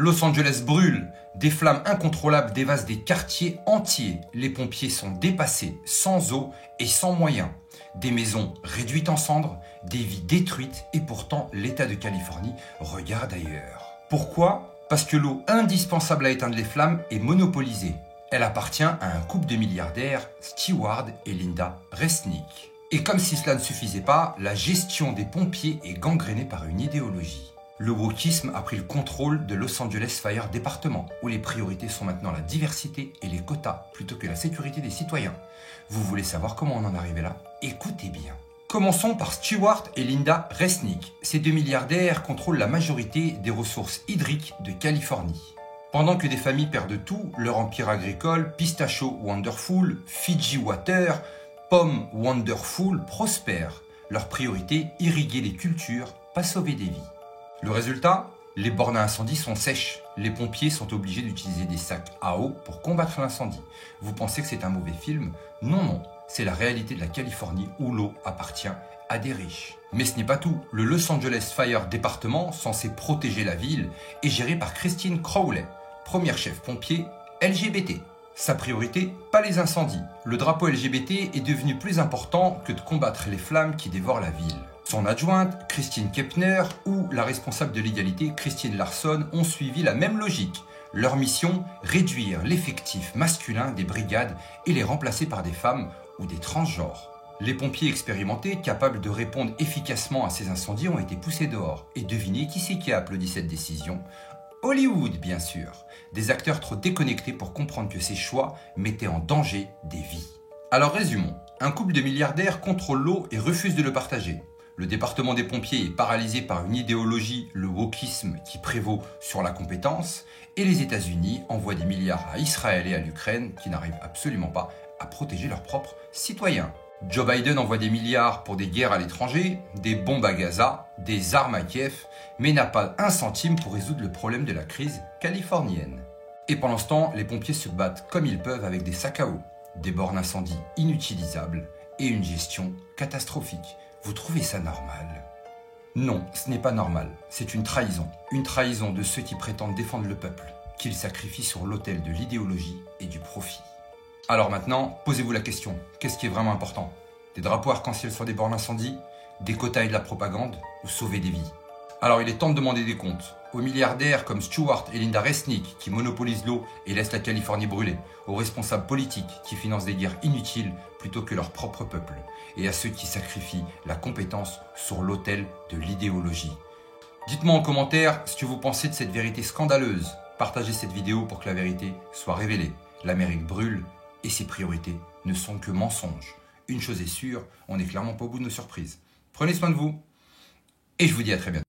Los Angeles brûle, des flammes incontrôlables dévastent des quartiers entiers. Les pompiers sont dépassés, sans eau et sans moyens. Des maisons réduites en cendres, des vies détruites et pourtant l'État de Californie regarde ailleurs. Pourquoi ? Parce que l'eau indispensable à éteindre les flammes est monopolisée. Elle appartient à un couple de milliardaires, Stewart et Linda Resnick. Et comme si cela ne suffisait pas, la gestion des pompiers est gangrénée par une idéologie. Le wokisme a pris le contrôle de Los Angeles Fire Department, où les priorités sont maintenant la diversité et les quotas, plutôt que la sécurité des citoyens. Vous voulez savoir comment on en est arrivé là ? Écoutez bien. Commençons par Stewart et Linda Resnick. Ces deux milliardaires contrôlent la majorité des ressources hydriques de Californie. Pendant que des familles perdent tout, leur empire agricole, Pistachio Wonderful, Fiji Water, Pomme Wonderful prospère. Leur priorité, irriguer les cultures, pas sauver des vies. Le résultat ? Les bornes à incendie sont sèches. Les pompiers sont obligés d'utiliser des sacs à eau pour combattre l'incendie. Vous pensez que c'est un mauvais film ? Non, c'est la réalité de la Californie où l'eau appartient à des riches. Mais ce n'est pas tout. Le Los Angeles Fire Department, censé protéger la ville, est géré par Christine Crowley, première chef pompier LGBT. Sa priorité, pas les incendies. Le drapeau LGBT est devenu plus important que de combattre les flammes qui dévorent la ville. Son adjointe, Christine Kepner, ou la responsable de l'égalité, Christine Larson, ont suivi la même logique. Leur mission, réduire l'effectif masculin des brigades et les remplacer par des femmes ou des transgenres. Les pompiers expérimentés, capables de répondre efficacement à ces incendies, ont été poussés dehors. Et devinez qui c'est qui a applaudi cette décision ? Hollywood, bien sûr. Des acteurs trop déconnectés pour comprendre que ces choix mettaient en danger des vies. Alors résumons. Un couple de milliardaires contrôle l'eau et refuse de le partager. Le département des pompiers est paralysé par une idéologie, le wokisme, qui prévaut sur la compétence. Et les États-Unis envoient des milliards à Israël et à l'Ukraine qui n'arrivent absolument pas à protéger leurs propres citoyens. Joe Biden envoie des milliards pour des guerres à l'étranger, des bombes à Gaza, des armes à Kiev, mais n'a pas un centime pour résoudre le problème de la crise californienne. Et pendant ce temps, les pompiers se battent comme ils peuvent avec des sacs à eau, des bornes incendies inutilisables et une gestion catastrophique. Vous trouvez ça normal ? Non, ce n'est pas normal. C'est une trahison. Une trahison de ceux qui prétendent défendre le peuple, qu'ils sacrifient sur l'autel de l'idéologie et du profit. Alors maintenant, posez-vous la question, qu'est-ce qui est vraiment important ? Des drapeaux arc-en-ciel sur des bornes incendie, des quotas et de la propagande, ou sauver des vies ? Alors il est temps de demander des comptes aux milliardaires comme Stewart et Linda Resnick qui monopolisent l'eau et laissent la Californie brûler, aux responsables politiques qui financent des guerres inutiles plutôt que leur propre peuple, et à ceux qui sacrifient la compétence sur l'autel de l'idéologie. Dites-moi en commentaire ce que vous pensez de cette vérité scandaleuse. Partagez cette vidéo pour que la vérité soit révélée. L'Amérique brûle et ses priorités ne sont que mensonges. Une chose est sûre, on n'est clairement pas au bout de nos surprises. Prenez soin de vous et je vous dis à très bientôt.